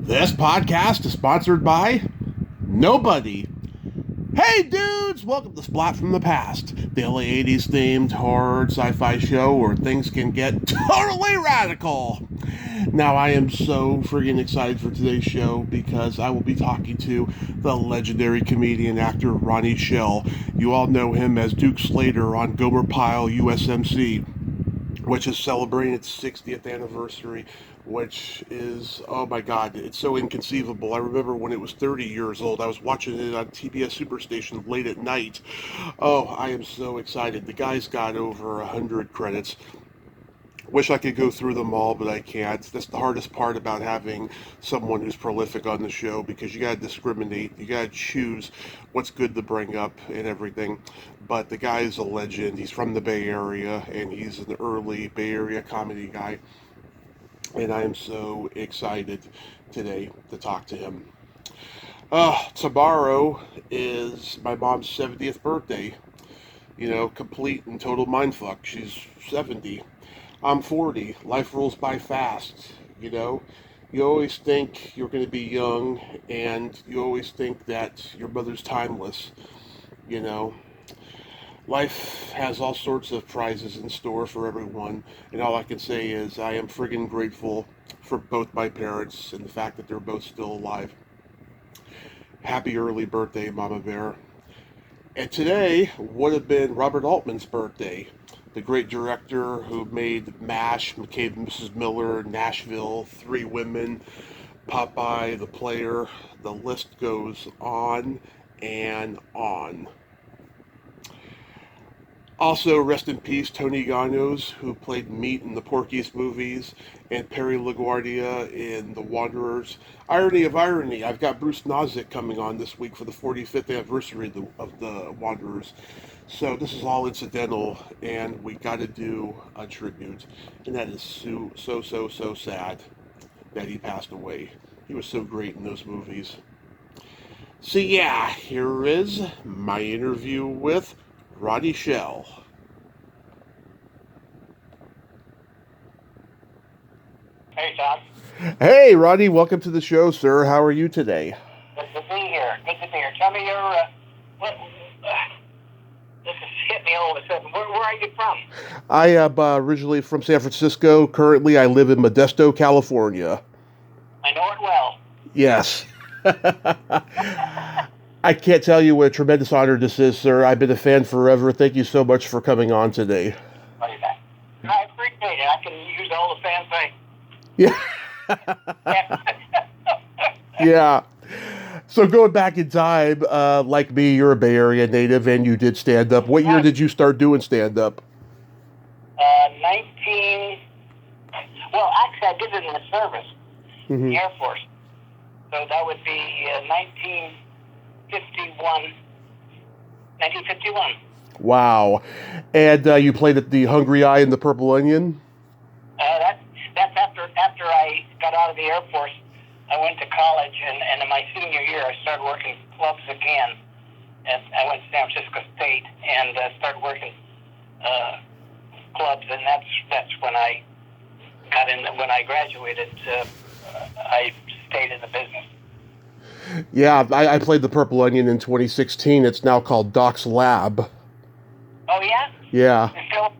This podcast is sponsored by nobody. Hey dudes, welcome to Splat from the Past, daily 80s themed horror sci-fi show where things can get totally radical. Now I am so friggin' excited for today's show because I will be talking to the legendary comedian actor Ronnie Schell. You all know him as Duke Slater on Gomer Pyle U.S.M.C, which is celebrating its 60th anniversary, which is, oh my God, it's so inconceivable. I remember when it was 30 years old, I was watching it on TBS Superstation late at night. Oh, I am so excited. The guy's got over 100 credits. Wish I could go through them all, but I can't. That's the hardest part about having someone who's prolific on the show, because you got to discriminate. You got to choose what's good to bring up and everything. But the guy is a legend. He's from the Bay Area, and he's an early Bay Area comedy guy. And I am so excited today to talk to him. Tomorrow is my mom's 70th birthday. You know, complete and total mindfuck. She's 70. I'm 40. Life rolls by fast, you know. You always think you're going to be young, and you always think that your mother's timeless, you know. Life has all sorts of prizes in store for everyone, and all I can say is I am friggin' grateful for both my parents and the fact that they're both still alive. Happy early birthday, Mama Bear. And today would have been Robert Altman's birthday, the great director who made MASH, McCabe and Mrs. Miller, Nashville, Three Women, Popeye, The Player. The list goes on and on. Also, rest in peace, Tony Llanos, who played Meat in the Porky's movies, and Perry LaGuardia in The Wanderers. Irony of irony, I've got Bruce Nozick coming on this week for the 45th anniversary of the Wanderers. So this is all incidental, and we got to do a tribute. And that is so sad that he passed away. He was so great in those movies. So yeah, here is my interview with Ronnie Schell. Hey, Tom. Hey, Ronnie, welcome to the show, sir. How are you today? Good to be here. Tell me this has hit me all of a sudden. Where are you from? I am originally from San Francisco. Currently, I live in Modesto, California. I know it well. Yes. I can't tell you what a tremendous honor this is, sir. I've been a fan forever. Thank you so much for coming on today. What is that? I appreciate it. I can use all the fan things. Yeah. Yeah. So going back in time, like me, you're a Bay Area native, and you did stand-up. What year did you start doing stand-up? Well, actually, I did it in the service, the Air Force. So that would be 1951. Wow. And you played at the Hungry Eye and the Purple Onion? That's after I got out of the Air Force. I went to college, and in my senior year, I started working clubs again. And I went to San Francisco State and started working clubs, and that's when I got in. When I graduated, I stayed in the business. Yeah, I played the Purple Onion in 2016. It's now called Doc's Lab. Oh, yeah? Yeah. Still?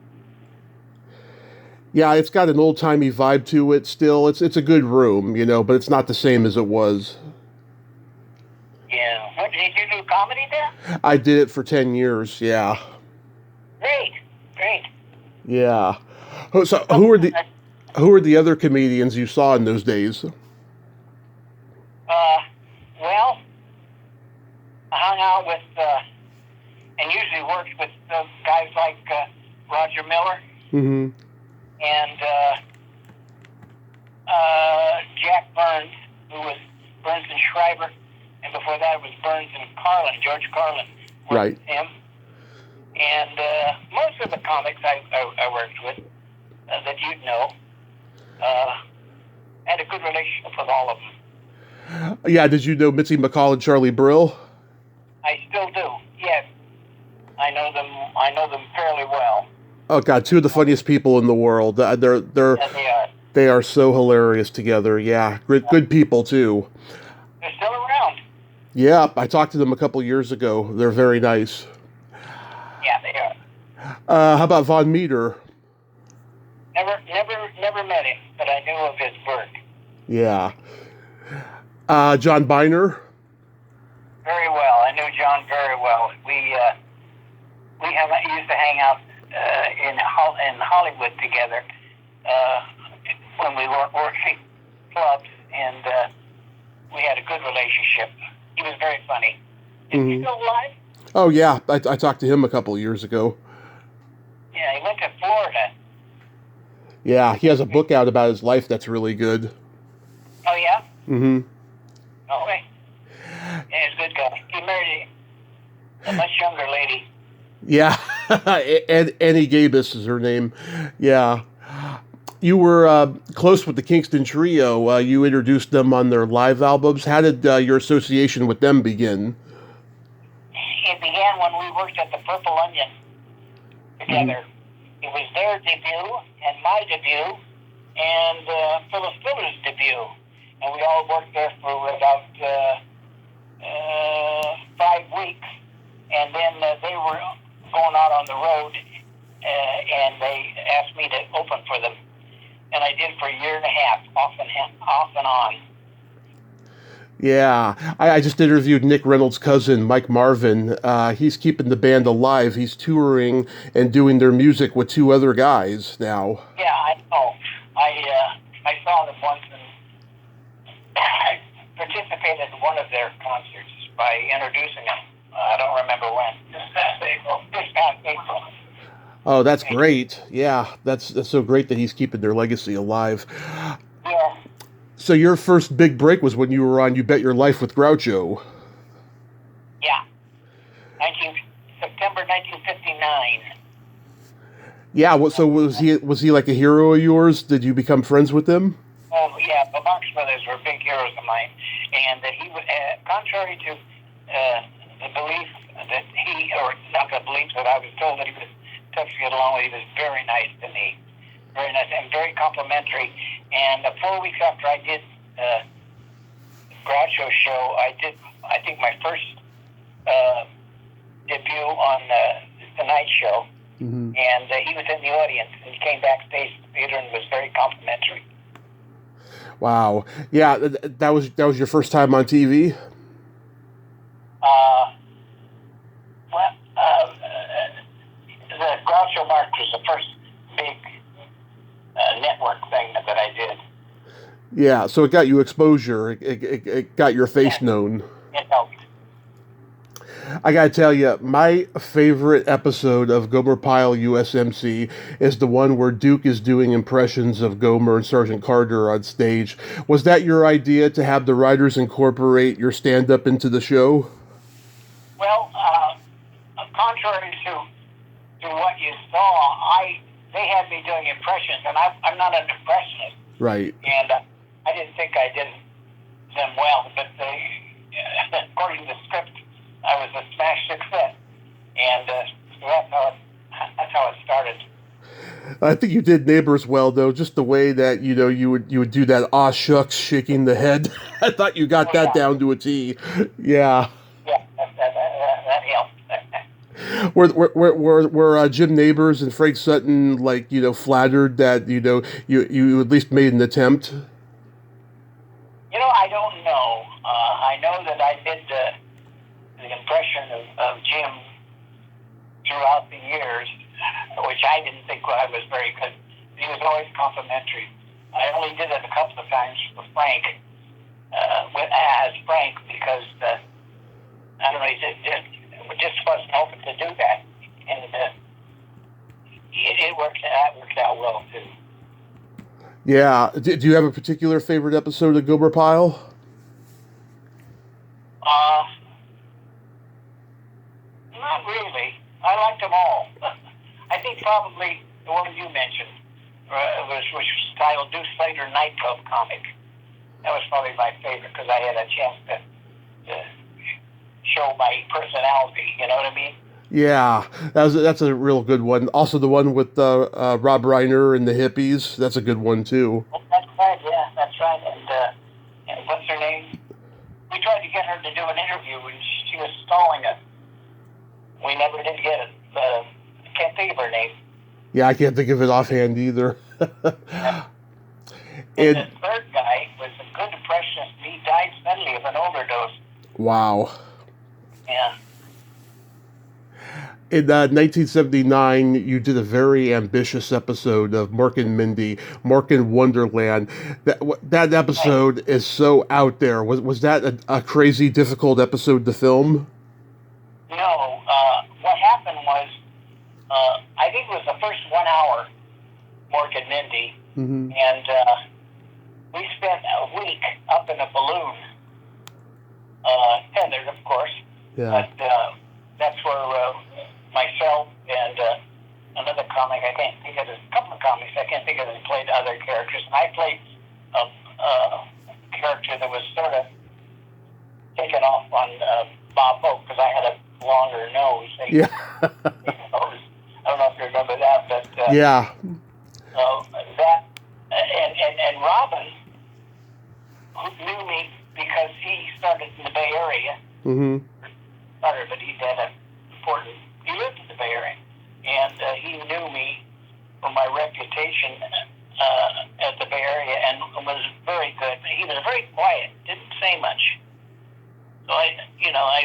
Yeah, it's got an old-timey vibe to it still. It's a good room, you know, but it's not the same as it was. Yeah. What, did you do comedy there? I did it for 10 years, yeah. Great. Yeah. So who are the other comedians you saw in those days? Well, I hung out with, and usually worked with guys like Roger Miller and Jack Burns, who was Burns and Schreiber, and before that it was Burns and Carlin, George Carlin. Right. Him. And most of the comics I worked with that you'd know, had a good relationship with all of them. Yeah, did you know Mitzi McCall and Charlie Brill? I still do, yes. I know them fairly well. Oh God, two of the funniest people in the world. They're Yes, they are. They are so hilarious together. Yeah, good people too. They're still around. Yeah, I talked to them a couple years ago. They're very nice. Yeah, they are. How about Von Meter? Never met him, but I knew of his work. Yeah. John Biner? Very well. I knew John very well. We used to hang out in Hollywood together when we were working clubs, and we had a good relationship. He was very funny. Is he still alive? Oh, yeah. I talked to him a couple years ago. Yeah, he went to Florida. Yeah, he has a book out about his life that's really good. Oh, yeah? Mm-hmm. Okay. Yeah, he's a good guy. He married a much younger lady. Yeah, Annie Gabus is her name. Yeah. You were close with the Kingston Trio. You introduced them on their live albums. How did your association with them begin? It began when we worked at the Purple Onion together. It was their debut and my debut and Phyllis Diller's debut. And we all worked there for about 5 weeks. And then they were going out on the road, and they asked me to open for them. And I did for a year and a half, off and on. Yeah, I just interviewed Nick Reynolds' cousin, Mike Marvin. He's keeping the band alive. He's touring and doing their music with 2 other guys now. Yeah, I know. I saw them once, and I participated in one of their concerts by introducing them. I don't remember when. This past April. Oh, that's great. Yeah, that's so great that he's keeping their legacy alive. Yeah. So your first big break was when you were on You Bet Your Life with Groucho. Yeah. September 1959. Yeah, so was he like a hero of yours? Did you become friends with him? Oh, yeah, the Marx Brothers were big heroes of mine. And he was, contrary to the belief that or not the belief, but I was told that he was tough to get along with, he was very nice to me. Very nice and very complimentary. And 4 weeks after I did Groucho show, I think my first debut on the Tonight Show. Mm-hmm. And he was in the audience, and he came backstage to the theater and was very complimentary. Wow. Yeah, that was your first time on TV? The Groucho Marx was the first big network thing that I did. Yeah, so it got you exposure. It got your face known. It helped. I gotta tell you, my favorite episode of Gomer Pyle U.S.M.C. is the one where Duke is doing impressions of Gomer and Sergeant Carter on stage. Was that your idea, to have the writers incorporate your stand-up into the show? Well, contrary to what you saw, they had me doing impressions, and I'm not an impressionist. Right. And I didn't think I did them well, but according to the script, I was a smash success, and so that's how it started. I think you did Neighbors well, though. Just the way that you would do that aw shucks shaking the head. I thought you got that down to a T. Yeah. Yeah, that helped. Were Jim Neighbors and Frank Sutton flattered that you at least made an attempt? I don't know. I know that I did the impression of Jim throughout the years, which I didn't think I was very good. He was always complimentary. I only did it a couple of times with Frank, as Frank, because I don't know, it just wasn't open to do that, and it worked out well too. Yeah. Do you have a particular favorite episode of Gomer Pyle? Not really. I liked them all. I think probably the one you mentioned, which was titled Duke Slater Nightclub Comic. That was probably my favorite because I had a chance to show my personality. You know what I mean? Yeah, that's a real good one. Also, the one with Rob Reiner and the hippies. That's a good one too. Oh, that's right. Yeah, that's right. And what's her name? We tried to get her to do an interview, and she was stalling us. We never did get it. I can't think of her name. Yeah, I can't think of it offhand either. Yeah. And And the third guy was a good impressionist. He died suddenly of an overdose. wow. Yeah. In 1979, you did a very ambitious episode of Mork and Mindy, Mork in Wonderland. That episode is so out there. Was that a crazy, difficult episode to film? No, what happened was, I think it was the first 1 hour, Mork and Mindy, Mm-hmm. and we spent a week up in a balloon, tethered, of course, Yeah. but that's where myself and another comic, I can't think of it, a couple of comics, I can't think of it, played other characters, and I played a character that was sort of taken off on Bob Hope, because I had a longer nose. Yeah. I don't know if you remember that, but Yeah. that and Robin, who knew me because he started in the Bay Area. Mm-hmm. Started, but he had an important. He lived in the Bay Area, and he knew me for my reputation at the Bay Area, and was very good. He was very quiet, didn't say much. So I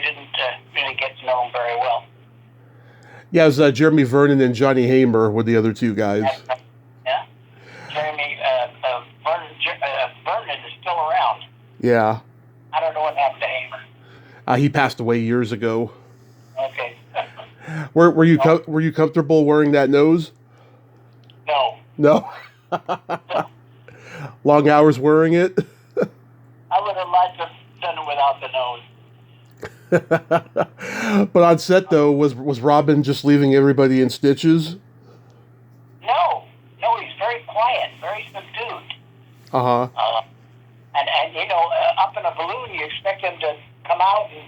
didn't really get to know him very well. Yeah, it was Jeremy Vernon and Johnny Hamer were the other two guys. Yeah, Jeremy Vernon is still around. Yeah. I don't know what happened to Hamer. He passed away years ago. Okay. Were you comfortable wearing that nose? No. No. No. Long hours wearing it. I would have liked to have done it without the nose. But on set though, was Robin just leaving everybody in stitches? No, he's very quiet, very subdued. Uh-huh. And up in a balloon, you expect him to come out and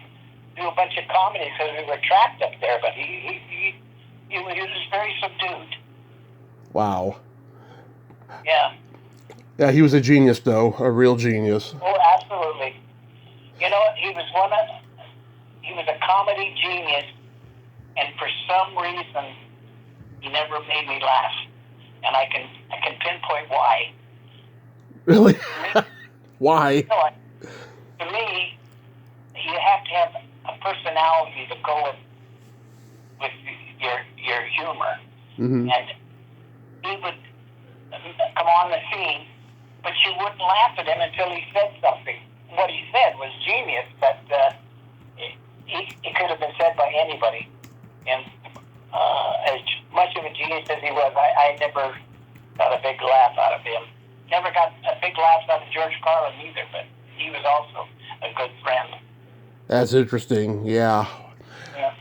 do a bunch of comedy because we were trapped up there, but he was very subdued. Wow. Yeah. Yeah, he was a genius though, a real genius. Oh, absolutely. You know, he was a comedy genius, and for some reason, he never made me laugh. And I can pinpoint why. Really? Why? To me, you have to have a personality to go with your humor. Mm-hmm. And he would come on the scene, but you wouldn't laugh at him until he said something. What he said was genius, but it could have been said by anybody. And as much of a genius as he was, I never got a big laugh out of him. Never got a big laugh out of George Carlin either, but he was also a good friend. That's interesting, yeah. Yeah.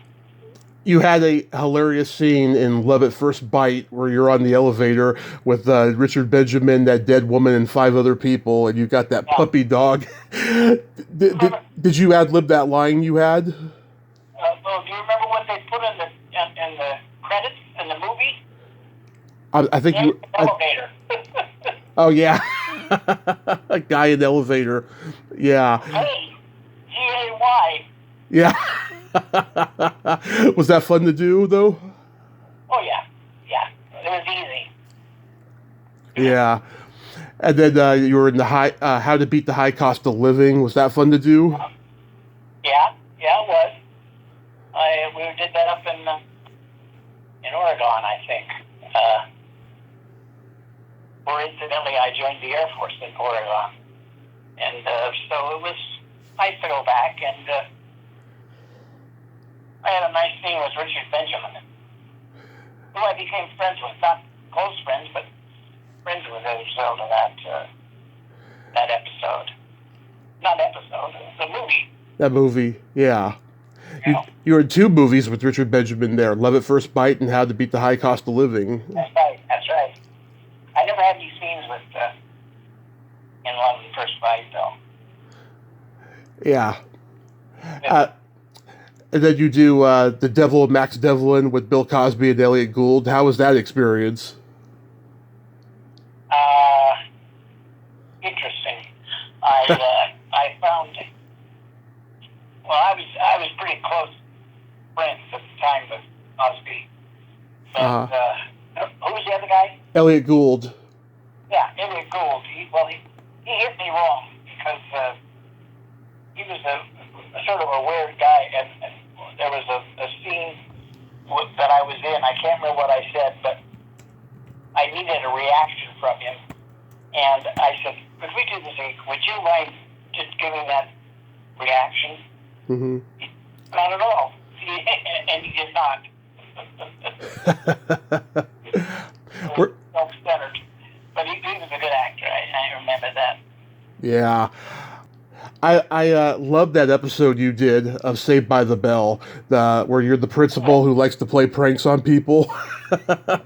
You had a hilarious scene in Love at First Bite where you're on the elevator with Richard Benjamin, that dead woman, and 5 other people, and you got that puppy dog. Did you ad-lib that line you had? Well, do you remember what they put in the credits in the movie? I think you. Elevator. Oh yeah, a guy in the elevator. Yeah. Hey, G-A-Y. Yeah. Was that fun to do though? Oh yeah, it was easy. Yeah. And then you were in the How to Beat the High Cost of Living. Was that fun to do? Yeah, it was. We did that up in Oregon, I think. Where incidentally I joined the Air Force in Oregon, and so it was nice to go back. And I had a nice scene with Richard Benjamin, who I became friends with, not close friends, but friends with as a result of that episode. Not episode, the movie. That movie, yeah. Yeah. You were in 2 movies with Richard Benjamin there, Love at First Bite and How to Beat the High Cost of Living. That's right. I never had any scenes with in Love at First Bite, though. Yeah. And then you do The Devil of Max Devlin with Bill Cosby and Elliot Gould. How was that experience? Interesting. I found, well, I was pretty close friends at the time with Cosby. But who was the other guy? Elliot Gould. Yeah, Elliot Gould. He hit me wrong because he was a sort of a weird guy, and there was a scene that I was in. I can't remember what I said, but I needed a reaction from him. And I said, could we do this? Would you mind just giving that reaction? Mm-hmm. Not at all. And he did not. Self-centered. But he was a good actor. I remember that. Yeah. I love that episode you did of Saved by the Bell, where you're the principal who likes to play pranks on people. The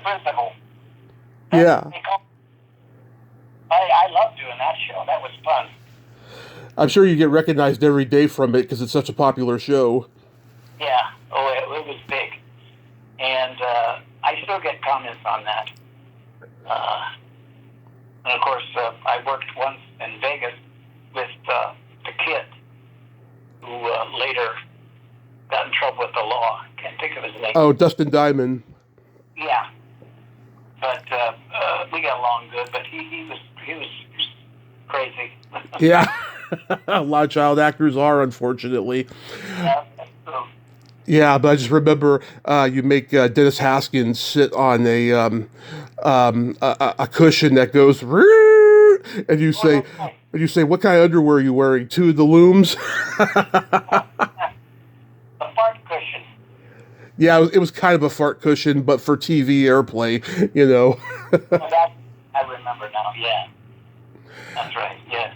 principal. Yeah. I love doing that show. That was fun. I'm sure you get recognized every day from it because it's such a popular show. Yeah. Oh, it was big. And I still get comments on that. And of course, I worked once in Vegas with the kid who later got in trouble with the law. Can't think of his name. Oh, Dustin Diamond. Yeah. But we got along good. But he was crazy. Yeah. A lot of child actors are, unfortunately. Yeah, that's true. Yeah, but I just remember you make Dennis Haskins sit on a cushion that goes, and you say, "What kind of underwear are you wearing? 2 of the looms?" A fart cushion. Yeah, it was kind of a fart cushion, but for TV airplay, you know. That I remember now. Yeah, that's right. Yeah.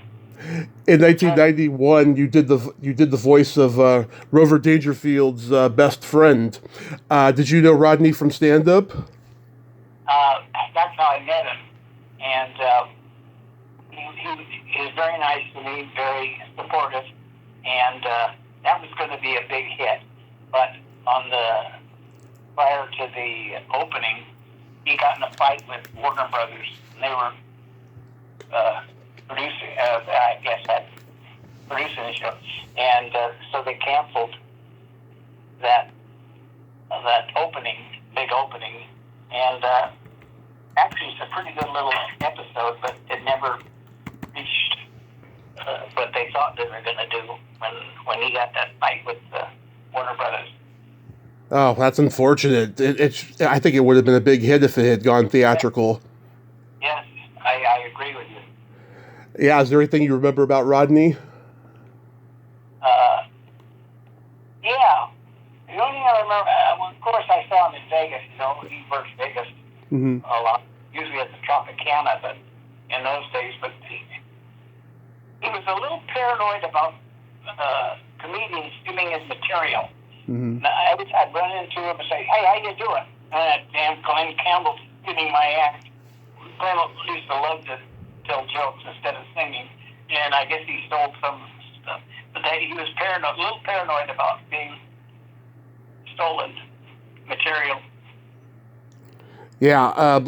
In 1991, you did the voice of Rover Dangerfield's best friend. Did you know Rodney from stand up? That's how I met him, and he was very nice to me, very supportive, and that was going to be a big hit. But prior to the opening, he got in a fight with Warner Brothers, and they were producing the show, and so they canceled that big opening, and actually it's a pretty good little episode, but it never reached what they thought they were going to do when he got that fight with Warner Brothers. Oh, that's unfortunate. I think it would have been a big hit if it had gone theatrical. Yes, I agree with you. Yeah, is there anything you remember about Rodney? Yeah. The only thing I remember, well, of course I saw him in Vegas, he works Vegas a lot, usually at the Tropicana, but in those days, but he was a little paranoid about comedians stealing his material. Mm-hmm. I'd run into him and say, "Hey, how you doing?" Damn Glenn Campbell's stealing my act. Glenn used to love to tell jokes instead of singing, and I guess he stole some stuff. But he was a little paranoid about being stolen material. Yeah,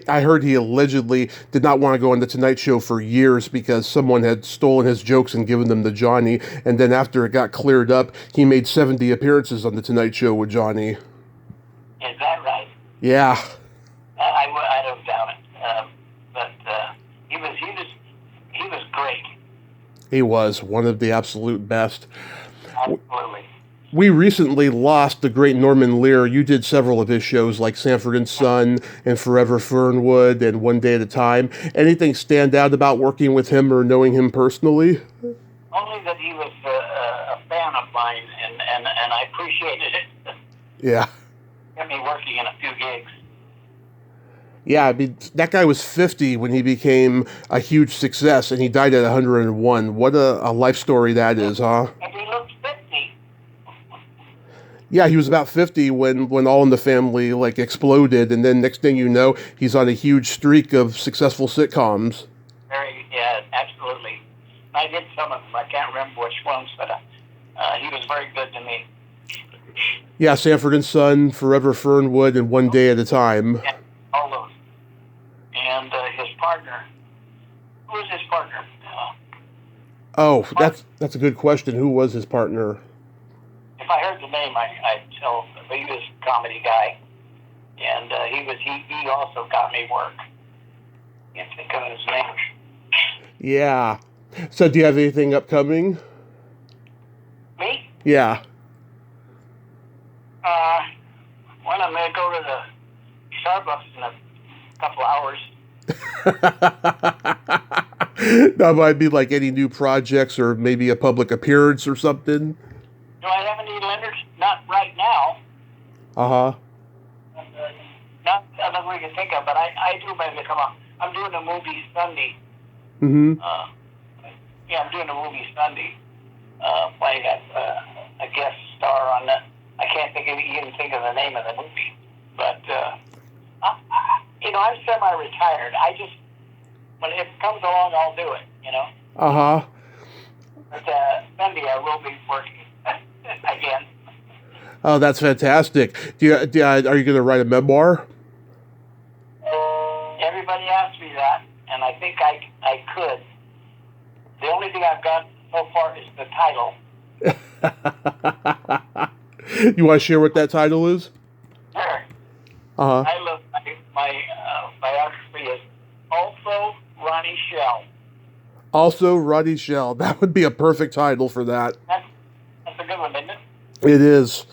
I heard he allegedly did not want to go on the Tonight Show for years because someone had stolen his jokes and given them to Johnny, and then after it got cleared up, he made 70 appearances on the Tonight Show with Johnny. Is that right? Yeah. I don't doubt it. But he was great. He was one of the absolute best. Absolutely. We recently lost the great Norman Lear. You did several of his shows like Sanford & Son and Forever Fernwood and One Day at a Time. Anything stand out about working with him or knowing him personally? Only that he was a fan of mine, and I appreciated it. Yeah. Got me working in a few gigs. Yeah, I mean, that guy was 50 when he became a huge success, and he died at 101. What a life story that is, huh? And he looked 50. Yeah, he was about 50 when All in the Family, exploded, and then next thing you know, he's on a huge streak of successful sitcoms. Yeah, absolutely. I did some of them. I can't remember which ones, but he was very good to me. Yeah, Sanford and Son, Forever Fernwood, and One Day at a Time. Yeah, all those. And his partner. Who was his partner? Oh, that's a good question. Who was his partner? If I heard the name, I'd tell. But he was a comedy guy, and he also got me work. Can't think of his name. Yeah. So, do you have anything upcoming? Me? Yeah. Well, I'm gonna go to the Starbucks in a couple hours. That might be like any new projects or maybe a public appearance or something. Do I have any Leonards? Not right now. Uh-huh. Not that we can think of, but I do maybe come up. I'm doing a movie Sunday. Mm-hmm. Yeah, I'm doing a movie Sunday. Playing a guest star on the. I can't even think of the name of the movie, but I'm semi-retired. I just when it comes along, I'll do it. Uh-huh. But Sunday I will be working again. Oh, that's fantastic. Are you going to write a memoir? Everybody asks me that, and I think I could. The only thing I've got so far is the title. You want to share what that title is? Sure. Uh-huh. My biography is also Ronnie Schell. Also Ronnie Schell. That would be a perfect title for that. That's a good one, isn't it? It is.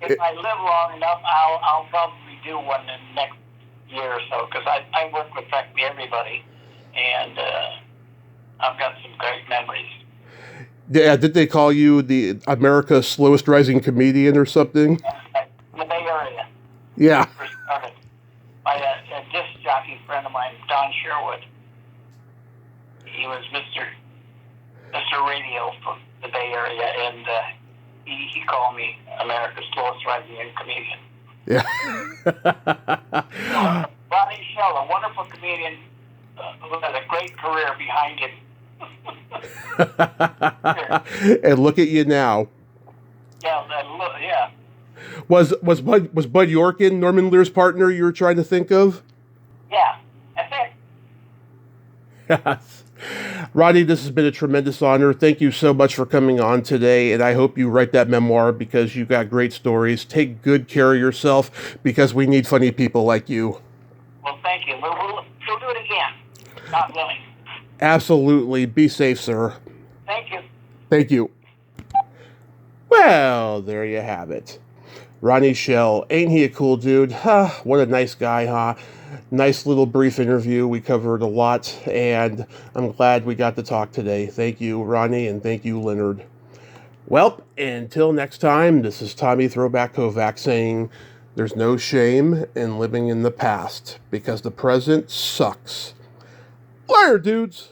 If I live long enough, I'll probably do one in the next year or so, because I work with practically everybody, and I've got some great memories. Yeah, did they call you the America's slowest rising comedian or something? In the Bay Area. Yeah. By a disc jockey friend of mine, Don Sherwood. He was Mr. Radio from the Bay Area, and he called me America's slowest rising comedian. Yeah. Ronnie Schell, a wonderful comedian who has a great career behind him. And look at you now. Yeah. Was Bud Yorkin Norman Lear's partner you were trying to think of? Yeah, that's it. Yes. Ronnie, this has been a tremendous honor. Thank you so much for coming on today, and I hope you write that memoir because you got great stories. Take good care of yourself because we need funny people like you. Well, thank you. We'll do it again. God willing. Absolutely. Be safe, sir. Thank you. Thank you. Well, there you have it. Ronnie Schell. Ain't he a cool dude? Huh, what a nice guy, huh? Nice little brief interview. We covered a lot, and I'm glad we got to talk today. Thank you, Ronnie, and thank you, Leonard. Well, until next time, this is Tommy Throwback Kovac saying there's no shame in living in the past because the present sucks. Later, dudes.